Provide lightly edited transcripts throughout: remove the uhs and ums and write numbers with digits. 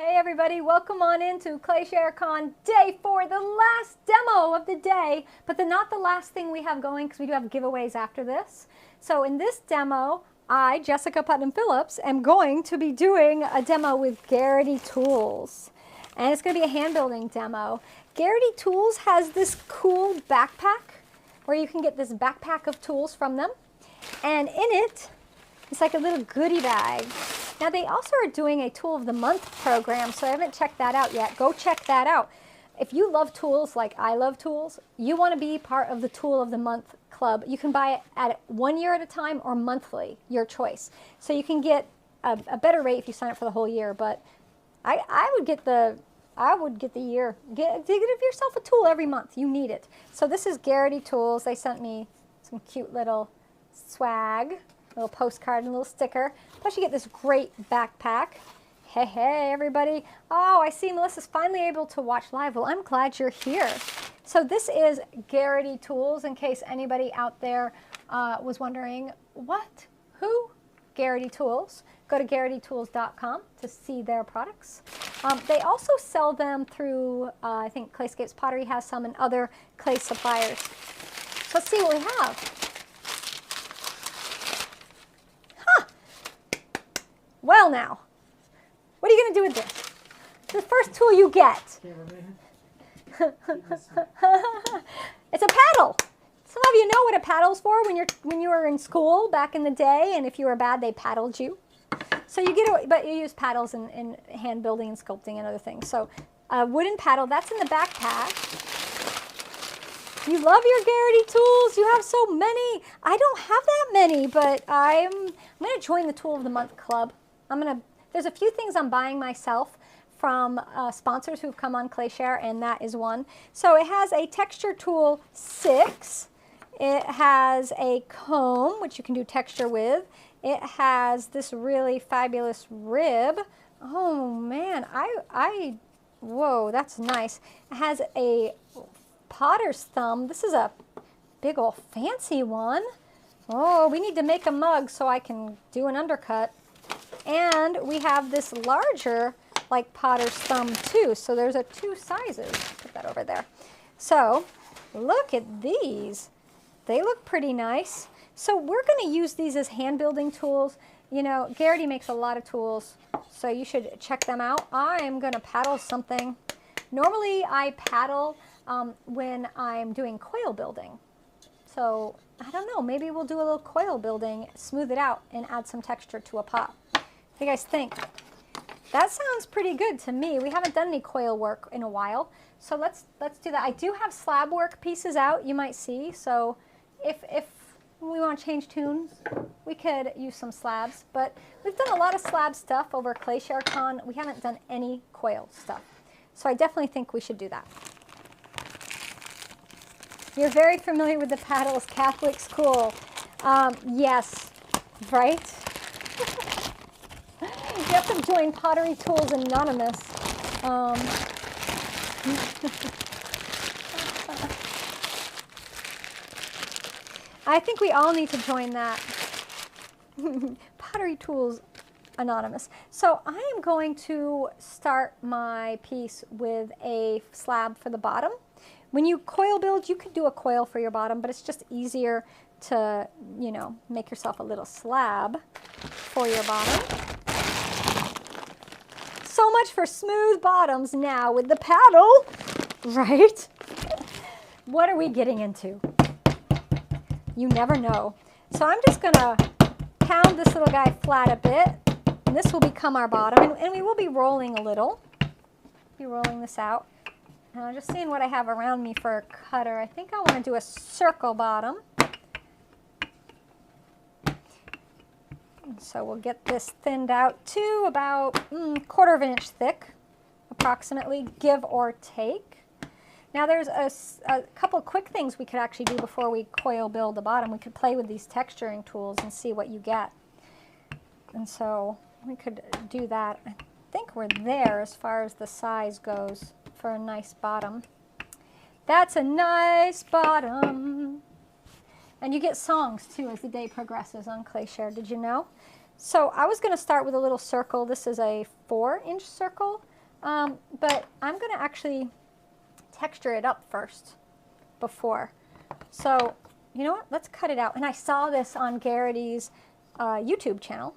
Hey everybody, welcome on into ClayShareCon Day 4, the last demo of the day, but not the last thing we have going because we do have giveaways after this. So in this demo, I, Jessica Putnam-Phillips, am going to be doing a demo with Garrity Tools. And it's going to be a hand building demo. Garrity Tools has this cool backpack where you can get this backpack of tools from them. And in it, it's like a little goodie bag. Now they also are doing a Tool of the Month program, so I haven't checked that out yet. Go check that out. If you love tools like I love tools, you want to be part of the Tool of the Month club. You can buy it at 1 year at a time or monthly, your choice. So you can get a better rate if you sign up for the whole year, but I would get the year. Give yourself a tool every month. You need it. So this is Garrity Tools. They sent me some cute little swag. Little postcard and a little sticker. Plus you get this great backpack. Hey everybody. Oh, I see Melissa's finally able to watch live. Well, I'm glad you're here. So this is Garrity Tools, in case anybody out there was wondering, what? Who? Garrity Tools. Go to garritytools.com to see their products. They also sell them through, I think Clayscapes Pottery has some, and other clay suppliers. So let's see what we have. Well now, what are you going to do with this? The first tool you get. It's a paddle. Some of you know what a paddle's for when you were in school back in the day, and if you were bad, they paddled you. So you get, but you use paddles in hand building and sculpting and other things. So a wooden paddle, that's in the backpack. You love your Garrity Tools. You have so many. I don't have that many, but I'm going to join the Tool of the Month club. There's a few things I'm buying myself from sponsors who've come on ClayShare, and that is one. So it has a texture tool 6. It has a comb, which you can do texture with. It has this really fabulous rib. Oh man, whoa, that's nice. It has a potter's thumb. This is a big old fancy one. Oh, we need to make a mug so I can do an undercut. And we have this larger, like potter's thumb too. So there's 2 sizes. Put that over there. So look at these. They look pretty nice. So we're going to use these as hand building tools. You know, Garrity makes a lot of tools, so you should check them out. I'm going to paddle something. Normally I paddle when I'm doing coil building. So I don't know, maybe we'll do a little coil building, smooth it out, and add some texture to a pot. What do you guys think? That sounds pretty good to me. We haven't done any coil work in a while, so let's do that. I do have slab work pieces out, you might see, so if we want to change tunes, we could use some slabs, but we've done a lot of slab stuff over ClayShareCon. We haven't done any coil stuff, so I definitely think we should do that. You're very familiar with the paddles, Catholic school. Yes, right? You have to join Pottery Tools Anonymous. I think we all need to join that. Pottery Tools Anonymous. So I am going to start my piece with a slab for the bottom. When you coil build, you could do a coil for your bottom, but it's just easier to, you know, make yourself a little slab for your bottom. So much for smooth bottoms now with the paddle, right? What are we getting into? You never know. So I'm just going to pound this little guy flat a bit, and this will become our bottom, and we will be rolling a little. Be rolling this out. Now I'm just seeing what I have around me for a cutter. I think I want to do a circle bottom. So we'll get this thinned out to about 1/4 inch thick, approximately, give or take. Now there's a couple quick things we could actually do before we coil build the bottom. We could play with these texturing tools and see what you get. And so we could do that. I think we're there as far as the size goes for a nice bottom. That's a nice bottom. And you get songs too as the day progresses on ClayShare, did you know? So I was going to start with a little circle. This is a 4-inch circle. But I'm going to actually texture it up first before. So, you know what? Let's cut it out. And I saw this on Garrity's YouTube channel.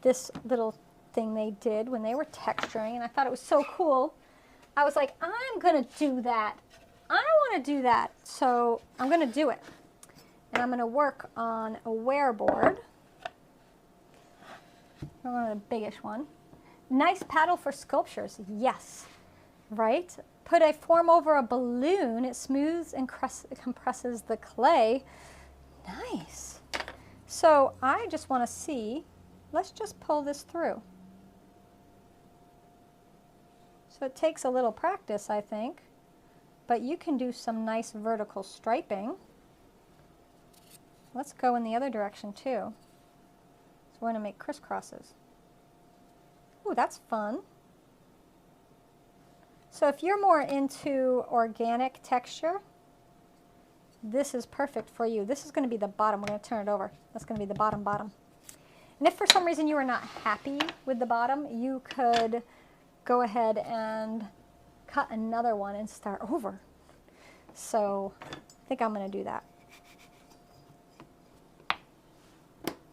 This little thing they did when they were texturing, and I thought it was so cool. I was like, I'm going to do that. I want to do that. So I'm going to do it. And I'm going to work on a wear board. One of the biggest one. Nice paddle for sculptures. Yes. Right? Put a form over a balloon. It smooths and compresses the clay. Nice. So I just want to see. Let's just pull this through. So it takes a little practice, I think. But you can do some nice vertical striping. Let's go in the other direction too. So we're going to make crisscrosses. Ooh, that's fun. So if you're more into organic texture, this is perfect for you. This is going to be the bottom. We're going to turn it over. That's going to be the bottom. And if for some reason you are not happy with the bottom, you could go ahead and cut another one and start over. So I think I'm going to do that.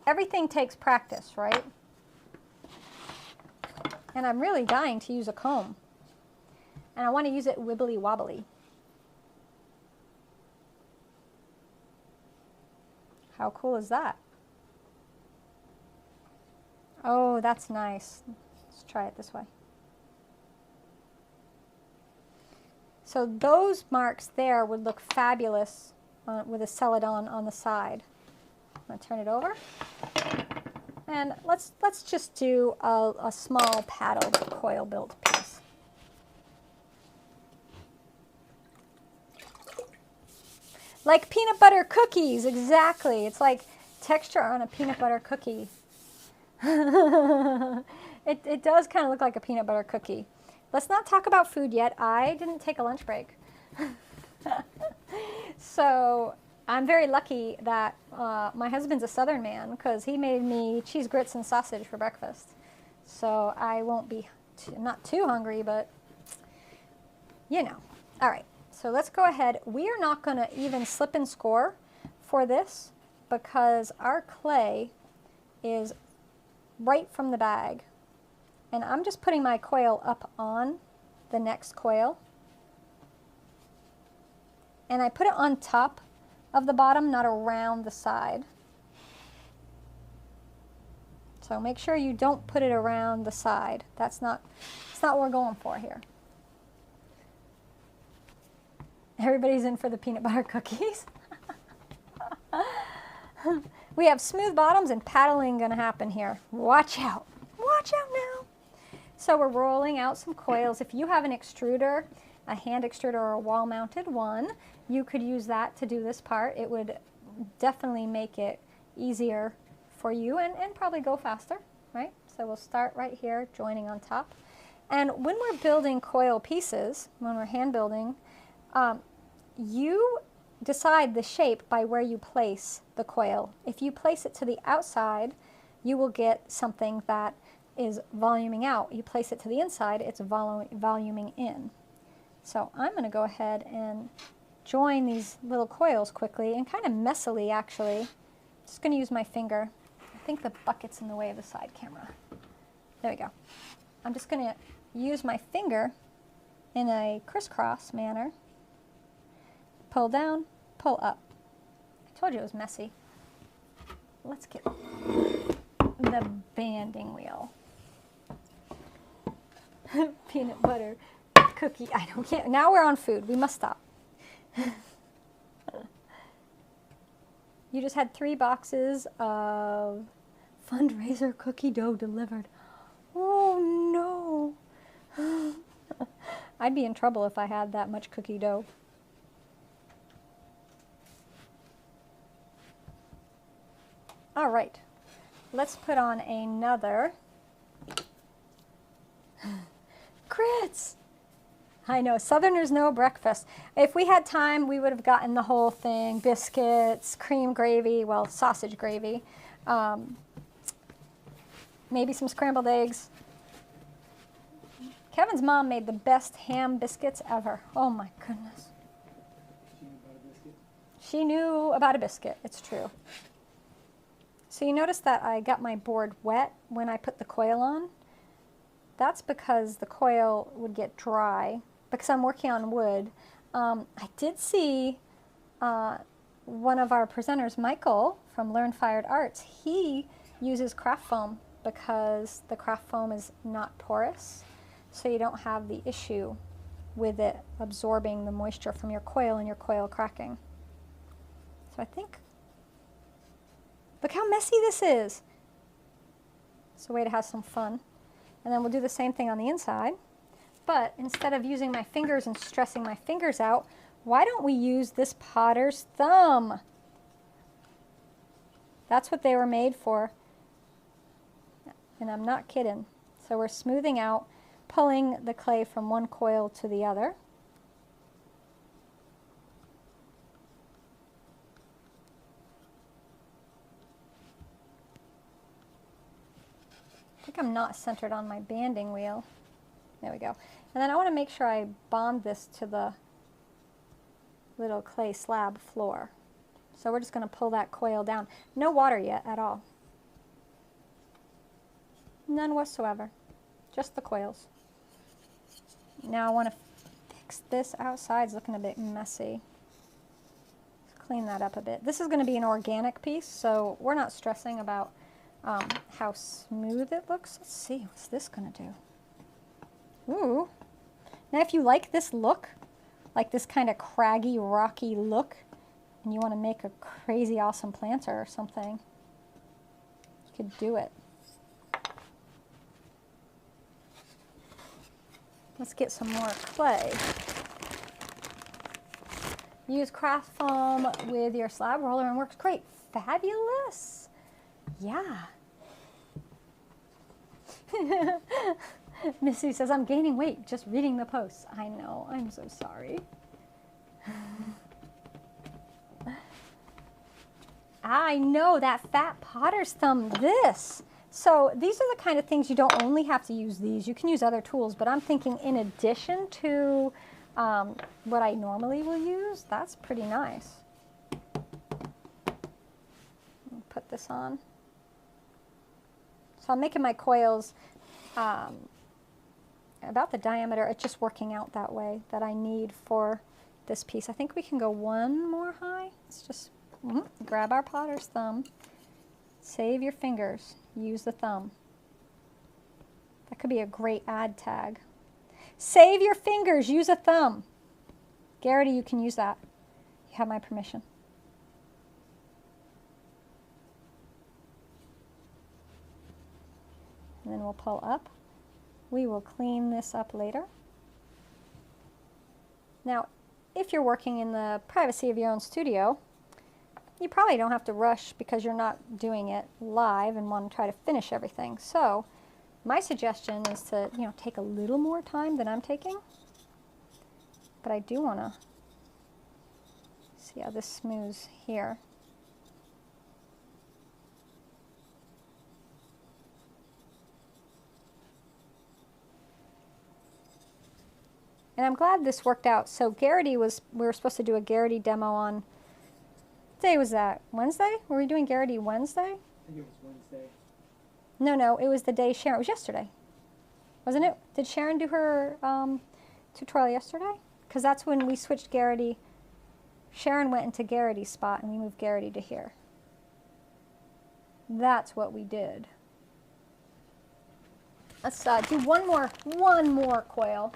Everything takes practice, right? And I'm really dying to use a comb. And I want to use it wibbly wobbly. How cool is that? Oh, that's nice. Let's try it this way. So those marks there would look fabulous with a celadon on the side. I'm going to turn it over. And let's just do a small paddled coil built piece. Like peanut butter cookies, exactly. It's like texture on a peanut butter cookie. It does kind of look like a peanut butter cookie. Let's not talk about food yet. I didn't take a lunch break. So I'm very lucky that my husband's a Southern man, because he made me cheese grits and sausage for breakfast. So I won't be not too hungry, but you know. All right, so let's go ahead. We are not going to even slip and score for this, because our clay is right from the bag. And I'm just putting my coil up on the next coil. And I put it on top of the bottom, not around the side. So make sure you don't put it around the side. That's not what we're going for here. Everybody's in for the peanut butter cookies. We have smooth bottoms and paddling going to happen here. Watch out. Watch out now. So we're rolling out some coils. If you have an extruder, a hand extruder or a wall-mounted one, you could use that to do this part. It would definitely make it easier for you and probably go faster, right? So we'll start right here, joining on top. And when we're building coil pieces, when we're hand building, you decide the shape by where you place the coil. If you place it to the outside, you will get something that is voluming out. You place it to the inside, it's voluming in. So I'm going to go ahead and join these little coils quickly, and kind of messily actually. Just going to use my finger. I think the bucket's in the way of the side camera. There we go. I'm just going to use my finger in a crisscross manner. Pull down, pull up. I told you it was messy. Let's get the banding wheel. Peanut butter cookie. I can't. Now we're on food. We must stop. You just had 3 boxes of fundraiser cookie dough delivered. Oh no. I'd be in trouble if I had that much cookie dough. All right. Let's put on another. Grits! I know, Southerners know breakfast. If we had time, we would have gotten the whole thing. Biscuits, cream gravy, well, sausage gravy. Maybe some scrambled eggs. Kevin's mom made the best ham biscuits ever. Oh my goodness. She knew about a biscuit, it's true. So you notice that I got my board wet when I put the coil on. That's because the coil would get dry, because I'm working on wood. I did see one of our presenters, Michael from Learn Fired Arts, he uses craft foam because the craft foam is not porous, so you don't have the issue with it absorbing the moisture from your coil and your coil cracking. So I think, look how messy this is. It's a way to have some fun. And then we'll do the same thing on the inside, but instead of using my fingers and stressing my fingers out, why don't we use this potter's thumb? That's what they were made for. And I'm not kidding. So we're smoothing out, pulling the clay from one coil to the other. I think I'm not centered on my banding wheel. There we go. And then I want to make sure I bond this to the little clay slab floor. So we're just going to pull that coil down. No water yet at all. None whatsoever. Just the coils. Now I want to fix this outside. It's looking a bit messy. Let's clean that up a bit. This is going to be an organic piece, so we're not stressing about how smooth it looks. Let's see, what's this going to do? Ooh. Now if you like this look, like this kind of craggy, rocky look, and you want to make a crazy awesome planter or something, you could do it. Let's get some more clay. Use craft foam with your slab roller and works great. Fabulous. Yeah. Missy says, I'm gaining weight just reading the posts. I know, I'm so sorry. I know, that fat potter's thumb, this. So these are the kind of things you don't only have to use these. You can use other tools, but I'm thinking in addition to what I normally will use, that's pretty nice. Put this on. So I'm making my coils about the diameter. It's just working out that way that I need for this piece. I think we can go one more high. Let's just grab our potter's thumb. Save your fingers. Use the thumb. That could be a great ad tag. Save your fingers. Use a thumb. Garrity, you can use that. You have my permission. And then we'll pull up. We will clean this up later. Now, if you're working in the privacy of your own studio, you probably don't have to rush because you're not doing it live and want to try to finish everything. So my suggestion is to, take a little more time than I'm taking. But I do want to see how this smooths here. And I'm glad this worked out. So Garrity we were supposed to do a Garrity demo on, what day was that? Wednesday? Were we doing Garrity Wednesday? I think it was Wednesday. No, it was the day Sharon, it was yesterday. Wasn't it? Did Sharon do her tutorial yesterday? Because that's when we switched Garrity. Sharon went into Garrity's spot and we moved Garrity to here. That's what we did. Let's do one more coil.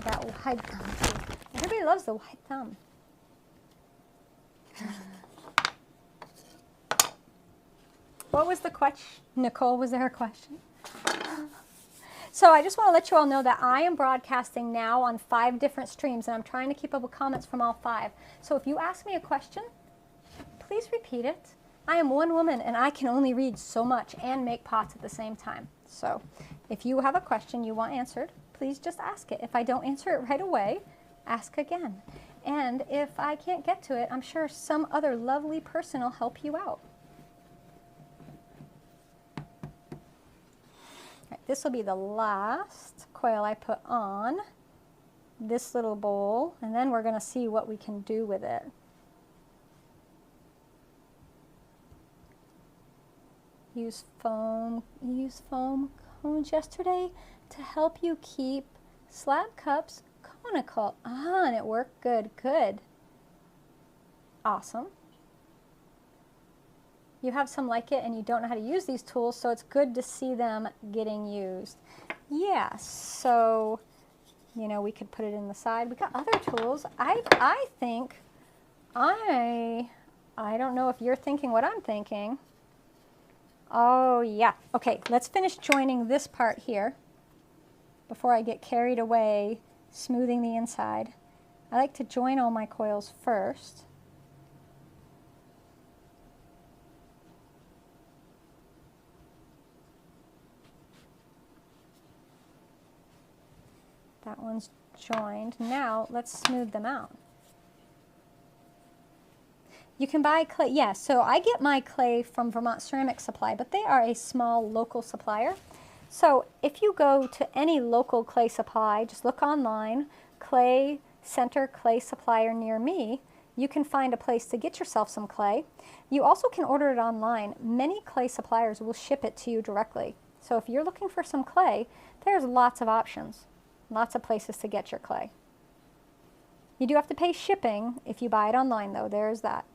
That white thumb. Everybody loves the white thumb. What was the question? Nicole, was there a question? So I just want to let you all know that I am broadcasting now on 5 different streams, and I'm trying to keep up with comments from all 5. So if you ask me a question, please repeat it. I am one woman, and I can only read so much and make pots at the same time. So if you have a question you want answered, please just ask it. If I don't answer it right away, ask again. And if I can't get to it, I'm sure some other lovely person will help you out. right, this will be the last coil I put on this little bowl, and then we're going to see what we can do with it. Use foam cones yesterday to help you keep slab cups conical. Ah, and it worked good, good. Awesome. You have some like it and you don't know how to use these tools, so it's good to see them getting used. Yeah, so, you know, we could put it in the side. We got other tools. I think, I don't know if you're thinking what I'm thinking. Oh, yeah. Okay, let's finish joining this part here before I get carried away smoothing the inside. I like to join all my coils first. That one's joined. Now let's smooth them out. You can buy clay. Yeah, so I get my clay from Vermont Ceramic Supply, but they are a small local supplier. So if you go to any local clay supply, just look online, Clay Center Clay Supplier near me, you can find a place to get yourself some clay. You also can order it online. Many clay suppliers will ship it to you directly. So if you're looking for some clay, there's lots of options. Lots of places to get your clay. You do have to pay shipping if you buy it online, though. There's that.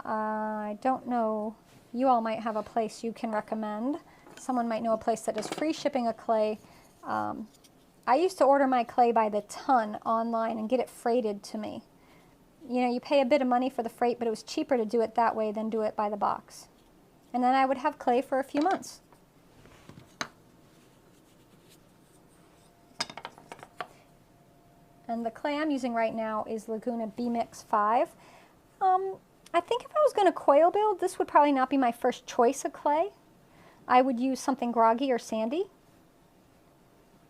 I don't know. You all might have a place you can recommend. Someone might know a place that does free shipping of clay. I used to order my clay by the ton online and get it freighted to me. You know, you pay a bit of money for the freight, but it was cheaper to do it that way than do it by the box. And then I would have clay for a few months. And the clay I'm using right now is Laguna B-Mix 5. I think if I was going to coil build, this would probably not be my first choice of clay. I would use something groggy or sandy,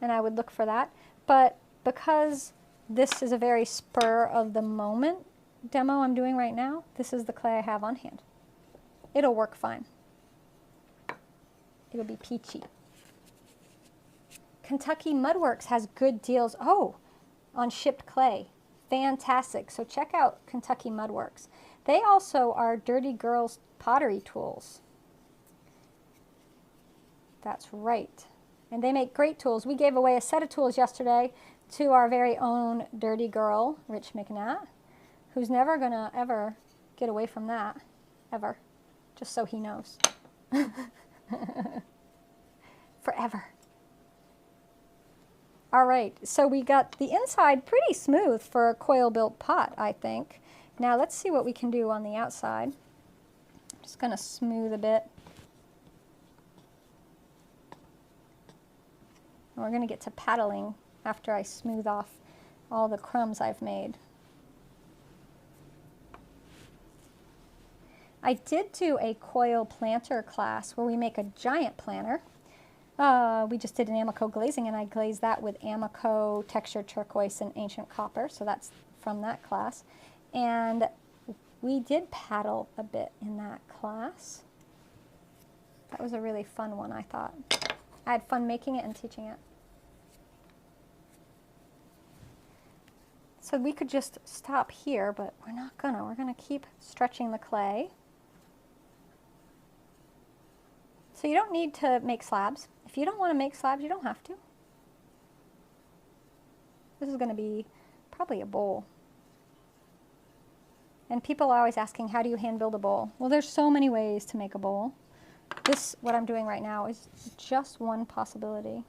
and I would look for that. But because this is a very spur of the moment demo I'm doing right now, this is the clay I have on hand. It'll work fine. It'll be peachy. Kentucky Mudworks has good deals. Oh, on shipped clay. Fantastic. So check out Kentucky Mudworks. They also are Dirty Girls pottery tools. That's right. And they make great tools. We gave away a set of tools yesterday to our very own dirty girl, Rich McNatt, who's never going to ever get away from that, ever, just so he knows. Forever. All right, so we got the inside pretty smooth for a coil-built pot, I think. Now let's see what we can do on the outside. I'm just going to smooth a bit. And we're going to get to paddling after I smooth off all the crumbs I've made. I did do a coil planter class where we make a giant planter. We just did an Amico glazing, and I glazed that with Amico textured turquoise and ancient copper, so that's from that class. And we did paddle a bit in that class. That was a really fun one, I thought. I had fun making it and teaching it. So we could just stop here, but we're not gonna. We're gonna keep stretching the clay. So you don't need to make slabs. If you don't want to make slabs, you don't have to. This is going to be probably a bowl. And people are always asking, how do you hand build a bowl? Well, there's so many ways to make a bowl. This, what I'm doing right now, is just one possibility.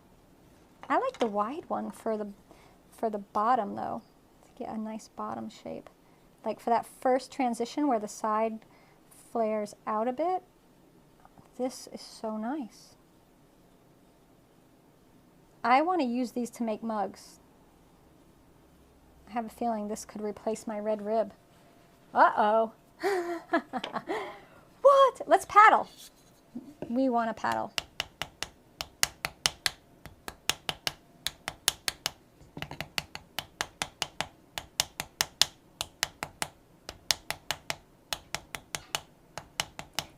I like the wide one for the bottom, though, to get a nice bottom shape. Like for that first transition where the side flares out a bit, this is so nice. I want to use these to make mugs. I have a feeling this could replace my red rib. Uh-oh. What? Let's paddle. We want to paddle.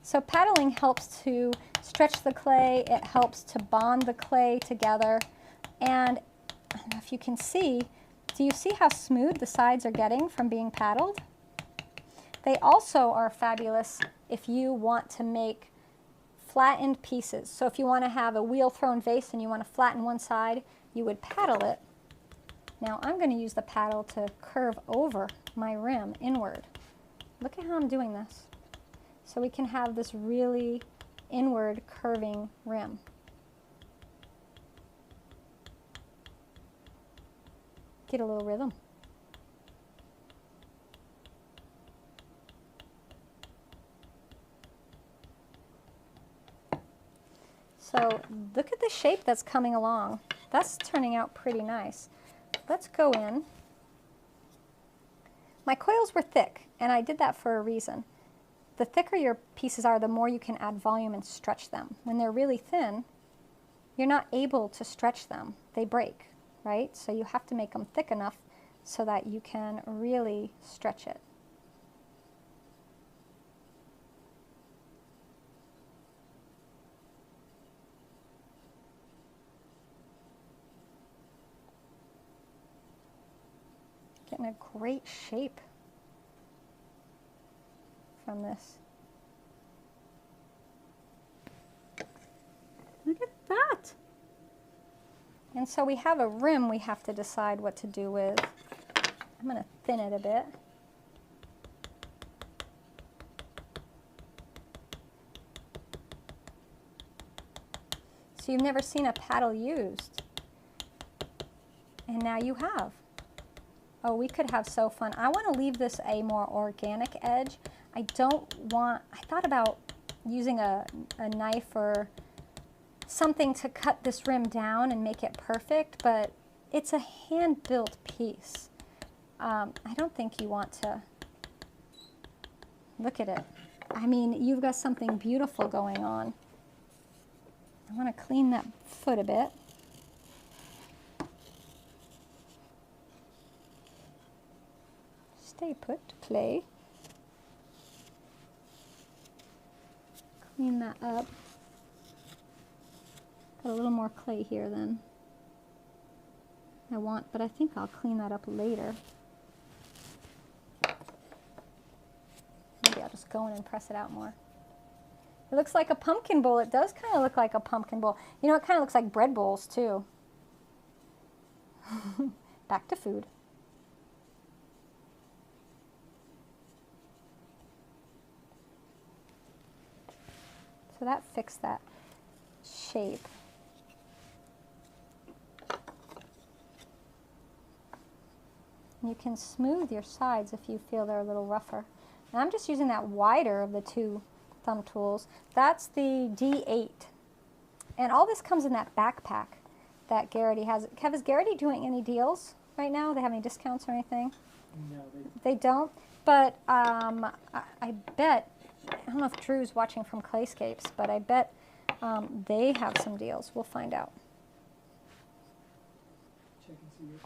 So paddling helps to stretch the clay, it helps to bond the clay together, and I don't know if you can see, do you see how smooth the sides are getting from being paddled? They also are fabulous if you want to make flattened pieces. So if you want to have a wheel thrown vase and you want to flatten one side, you would paddle it. Now I'm going to use the paddle to curve over my rim inward. Look at how I'm doing this. So we can have this really inward curving rim. Get a little rhythm. So look at the shape that's coming along. That's turning out pretty nice. Let's go in. My coils were thick, and I did that for a reason. The thicker your pieces are, the more you can add volume and stretch them. When they're really thin, you're not able to stretch them. They break, right? So you have to make them thick enough so that you can really stretch it. Getting a great shape from this. Look at that. And so we have a rim we have to decide what to do with. I'm going to thin it a bit. So you've never seen a paddle used, and now you have. Oh, we could have so fun. I want to leave this a more organic edge. I thought about using a knife or something to cut this rim down and make it perfect, but it's a hand-built piece. I don't think you want to. Look at it. I mean, you've got something beautiful going on. I want to clean that foot a bit. Stay put, clay. Clean that up. Got a little more clay here than I want, but I think I'll clean that up later. Maybe I'll just go in and press it out more. It looks like a pumpkin bowl. It does kind of look like a pumpkin bowl. You know, it kind of looks like bread bowls too. Back to food. So that fixed that shape. You can smooth your sides if you feel they're a little rougher. And I'm just using that wider of the two thumb tools. That's the D8. And all this comes in that backpack that Garrity has. Kev, is Garrity doing any deals right now? They have any discounts or anything? No, they don't. But I bet, I don't know if Drew's watching from Clayscapes, but I bet they have some deals. We'll find out. Check and see your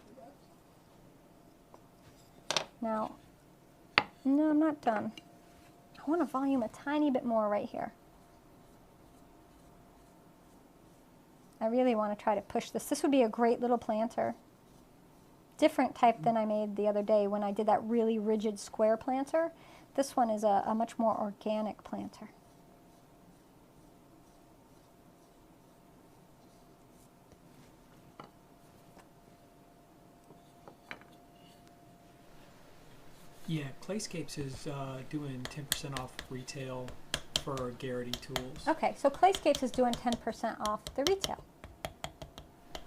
Now, no, I'm not done. I want to volume a tiny bit more right here. I really want to try to push this. This would be a great little planter. Different type than I made the other day when I did that really rigid square planter. This one is a much more organic planter. Yeah, Clayscapes is doing 10% off retail for Garrity Tools. Okay, so Clayscapes is doing 10% off the retail.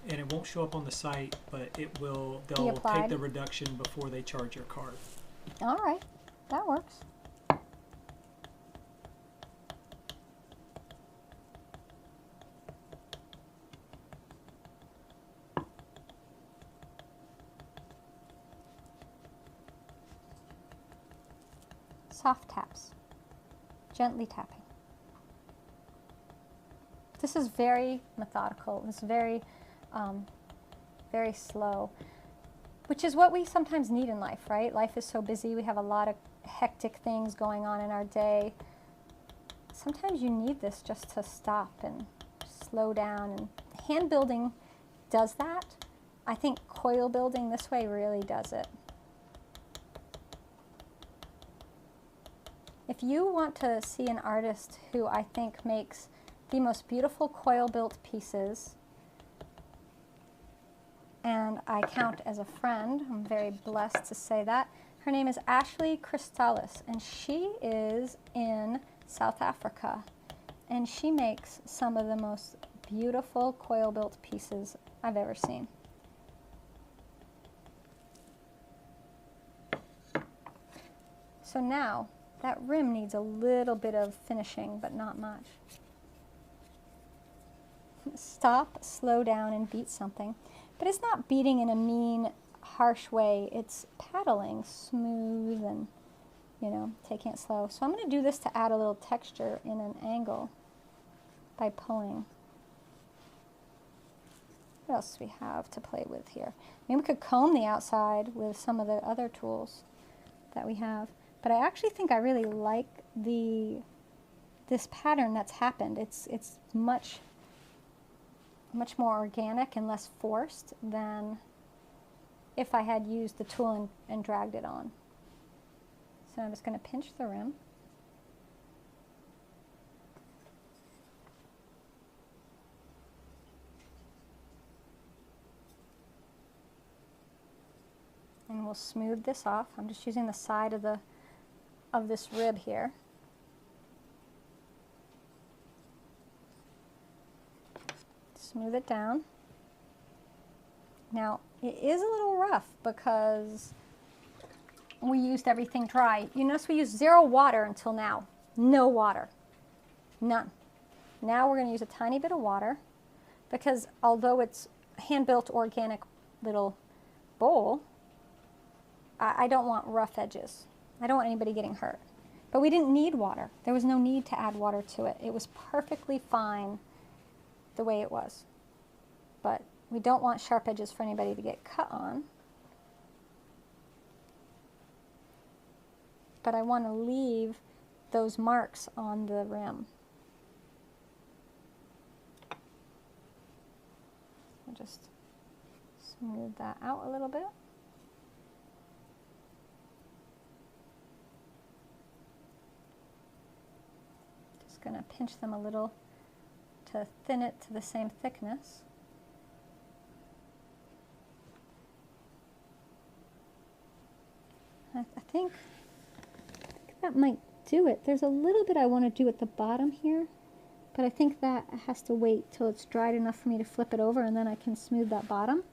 And it won't show up on the site, but it will. They'll take the reduction before they charge your card. All right, that works. Soft taps, gently tapping. This is very methodical. It's very, very slow, which is what we sometimes need in life, right? Life is so busy. We have a lot of hectic things going on in our day. sometimes you need this just to stop and slow down, and hand building does that. I think coil building this way really does it. If you want to see an artist who I think makes the most beautiful coil built pieces, and I count as a friend, I'm very blessed to say that, her name is Ashley Crystallis, and she is in South Africa, and she makes some of the most beautiful coil built pieces I've ever seen. So now that rim needs a little bit of finishing, but not much. Stop, slow down, and beat something. But it's not beating in a mean, harsh way. It's paddling smooth and, you know, taking it slow. So I'm going to do this to add a little texture in an angle by pulling. What else do we have to play with here? Maybe we could comb the outside with some of the other tools that we have. But I actually think I really like this pattern that's happened. It's much more organic and less forced than if I had used the tool and dragged it on. So I'm just going to pinch the rim. And we'll smooth this off. I'm just using the side of this rib here. Smooth it down. Now, it is a little rough because we used everything dry. You notice we used 0 water until now. No water. None. Now we're going to use a tiny bit of water because although it's hand-built organic little bowl, I don't want rough edges. I don't want anybody getting hurt. But we didn't need water. There was no need to add water to it. It was perfectly fine the way it was. But we don't want sharp edges for anybody to get cut on. But I want to leave those marks on the rim. I'll just smooth that out a little bit. Going to pinch them a little to thin it to the same thickness. I think that might do it. There's a little bit I want to do at the bottom here, but I think that has to wait till it's dried enough for me to flip it over, and then I can smooth that bottom.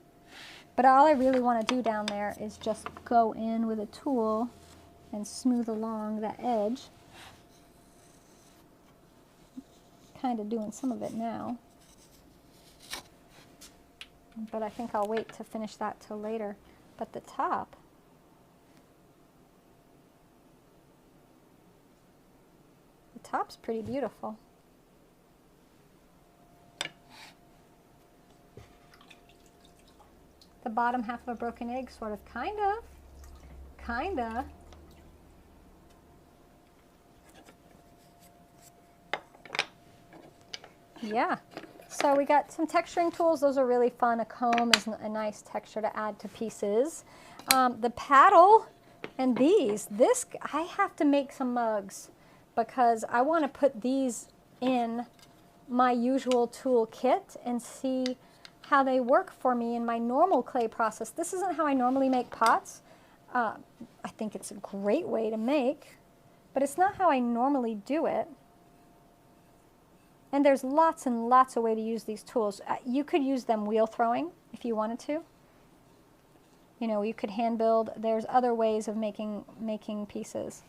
But all I really want to do down there is just go in with a tool and smooth along that edge. Kind of doing some of it now, but I think I'll wait to finish that till later. But the top's pretty beautiful. The bottom half of a broken egg, sort of, kind of. Yeah, so we got some texturing tools. Those are really fun. A comb is a nice texture to add to pieces. The paddle and this, I have to make some mugs because I want to put these in my usual tool kit and see how they work for me in my normal clay process. This isn't how I normally make pots. I think it's a great way to make, but it's not how I normally do it. And there's lots and lots of ways to use these tools. You could use them wheel throwing if you wanted to. You know, you could hand build. There's other ways of making pieces.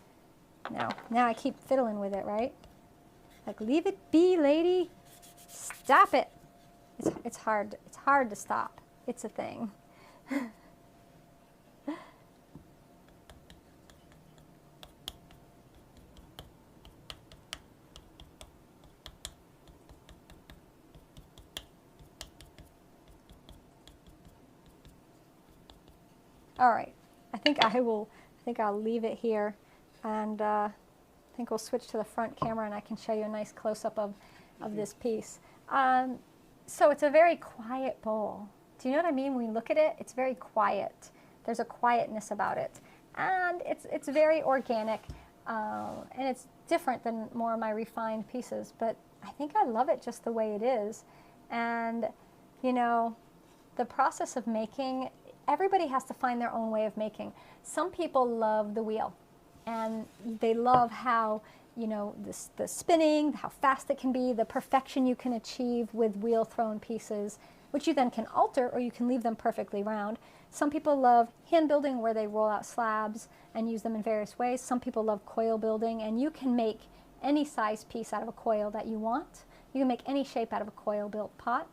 Now I keep fiddling with it, right? Like, leave it be, lady. Stop it. It's hard. It's hard to stop. It's a thing. All right, I think I'll leave it here, and I think we'll switch to the front camera and I can show you a nice close-up of this piece. So it's a very quiet bowl. Do you know what I mean? When you look at it, it's very quiet. There's a quietness about it. And it's very organic, and it's different than more of my refined pieces, but I think I love it just the way it is. And, you know, the process of making, everybody has to find their own way of making. Some people love the wheel, and they love how, you know, the spinning, how fast it can be, the perfection you can achieve with wheel thrown pieces, which you then can alter or you can leave them perfectly round. Some people love hand building, where they roll out slabs and use them in various ways. Some people love coil building, and you can make any size piece out of a coil that you want. You can make any shape out of a coil built pot.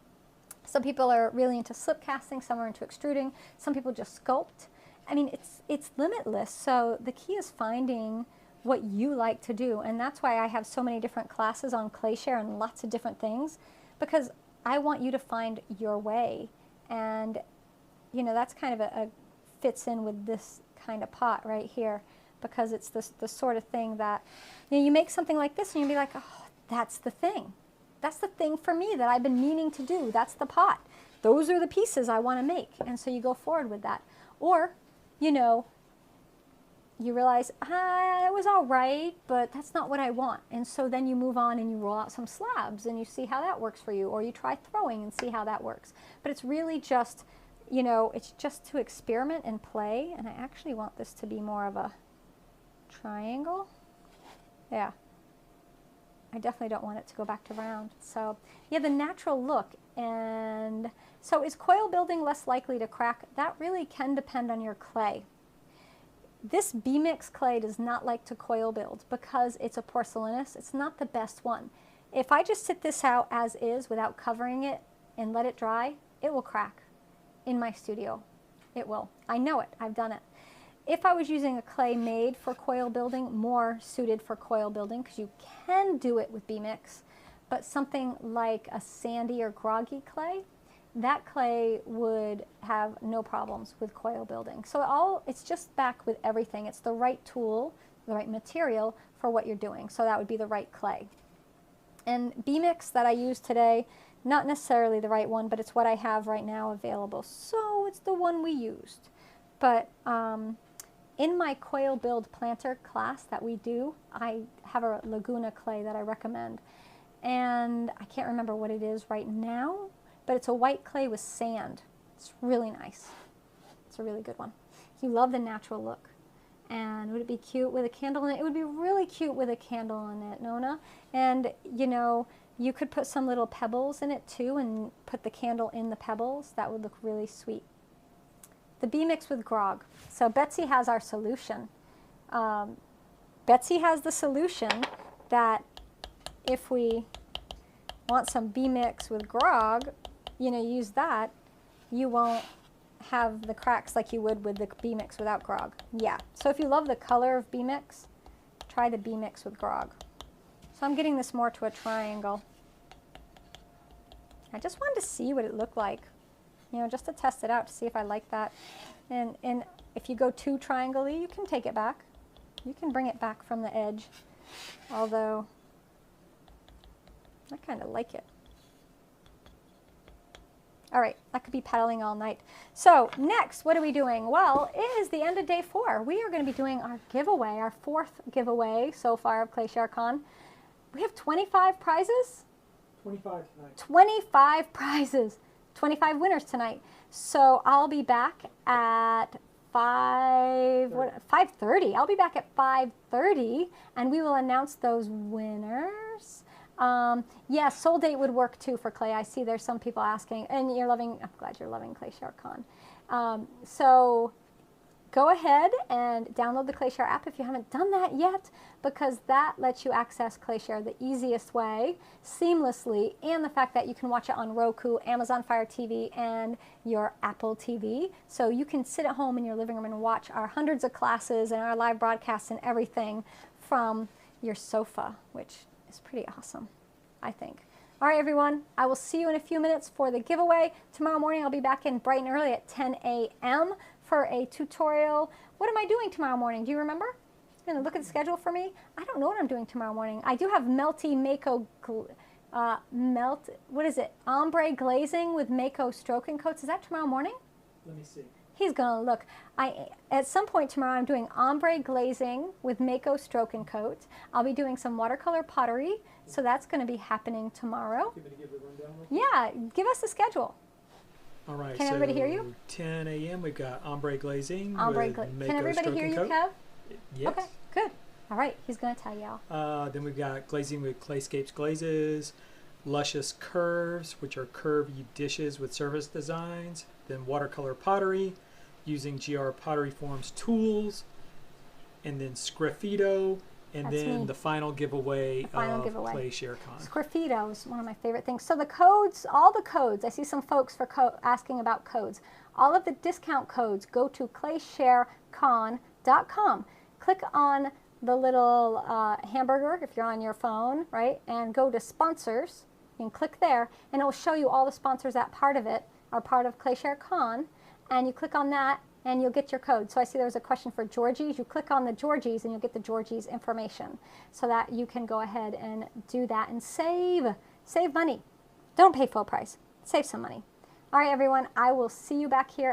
Some people are really into slip casting, some are into extruding, some people just sculpt. I mean, it's limitless. So the key is finding what you like to do, and that's why I have so many different classes on ClayShare and lots of different things, because I want you to find your way. And you know, that's kind of a fits in with this kind of pot right here, because it's the sort of thing that, you know, you make something like this and you'll be like, oh, that's the thing. That's the thing for me that I've been meaning to do. That's the pot. Those are the pieces I want to make. And so you go forward with that. Or, you know, you realize, it was all right, but that's not what I want. And so then you move on and you roll out some slabs and you see how that works for you. Or you try throwing and see how that works. But it's really just, you know, it's just to experiment and play. And I actually want this to be more of a triangle. Yeah. I definitely don't want it to go back to round. So yeah, the natural look. And so is coil building less likely to crack? That really can depend on your clay. This B-mix clay does not like to coil build because it's a porcelainous. It's not the best one. If I just sit this out as is without covering it and let it dry, it will crack in my studio. It will. I know it. I've done it. If I was using a clay made for coil building, more suited for coil building, because you can do it with B-mix, but something like a sandy or groggy clay, that clay would have no problems with coil building. So it's just back with everything. It's the right tool, the right material for what you're doing. So that would be the right clay. And B-mix that I use today, not necessarily the right one, but it's what I have right now available. So it's the one we used. But in my coil build planter class that we do, I have a Laguna clay that I recommend. And I can't remember what it is right now, but it's a white clay with sand. It's really nice. It's a really good one. You love the natural look. And would it be cute with a candle in it? It would be really cute with a candle in it, Nona. And, you know, you could put some little pebbles in it too and put the candle in the pebbles. That would look really sweet. The B-mix with grog. So Betsy has our solution. Betsy has the solution that if we want some B-mix with grog, you know, use that, you won't have the cracks like you would with the B-mix without grog. Yeah, so if you love the color of B-mix, try the B-mix with grog. So I'm getting this more to a triangle. I just wanted to see what it looked like, you know, just to test it out to see if I like that. And if you go too triangle-y, you can take it back. You can bring it back from the edge, although I kind of like it. All right, that could be paddling all night. So next, what are we doing? Well, it is the end of day 4. We are going to be doing our giveaway, our 4th giveaway so far of ClayShareCon. We have 25 prizes? 25 tonight. 25 prizes. 25 winners tonight. So I'll be back at 5:30. I'll be back at 5:30, and we will announce those winners. Yeah, soul date would work too for clay. I see there's some people asking, and you're loving, I'm glad you're loving ClayShareCon. So go ahead and download the ClayShare app if you haven't done that yet, because that lets you access ClayShare the easiest way, seamlessly, and the fact that you can watch it on Roku, Amazon Fire TV, and your Apple TV. So you can sit at home in your living room and watch our hundreds of classes and our live broadcasts and everything from your sofa, which is pretty awesome, I think. All right, everyone, I will see you in a few minutes for the giveaway. Tomorrow morning, I'll be back in bright and early at 10 a.m. for a tutorial. What am I doing tomorrow morning? Do you remember? You're gonna look at the schedule for me? I don't know what I'm doing tomorrow morning. I do have melty Mako, what is it? Ombre glazing with Mako stroking coats. Is that tomorrow morning? Let me see. He's gonna look. At some point tomorrow, I'm doing ombre glazing with Mako stroking coat. I'll be doing some watercolor pottery, so that's gonna be happening tomorrow. Give me to give the rundown. Yeah, give us the schedule. All right. Can everybody hear you? 10 a.m. We've got ombre glazing. Ombre with glazing. Mako Can everybody hear you, stroking Kev? coat. Yes. Okay, good. All right, he's gonna tell y'all. Then we've got glazing with Clayscapes glazes, luscious curves, which are curvy dishes with surface designs. Then watercolor pottery, using GR Pottery Forms tools, and then Sgraffito, and That's then me. the final giveaway Final of giveaway. Clay ShareCon. Sgraffito is one of my favorite things. So the codes, all the codes, I see some folks asking about codes. All of the discount codes go to claysharecon.com. Click on the little hamburger if you're on your phone, right? And go to sponsors. You can click there, and it will show you all the sponsors that part of it are part of ClayShareCon. And you click on that, and you'll get your code. So I see there was a question for Georgie's. You click on the Georgie's, and you'll get the Georgie's information so that you can go ahead and do that and save money. Don't pay full price. Save some money. All right, everyone. I will see you back here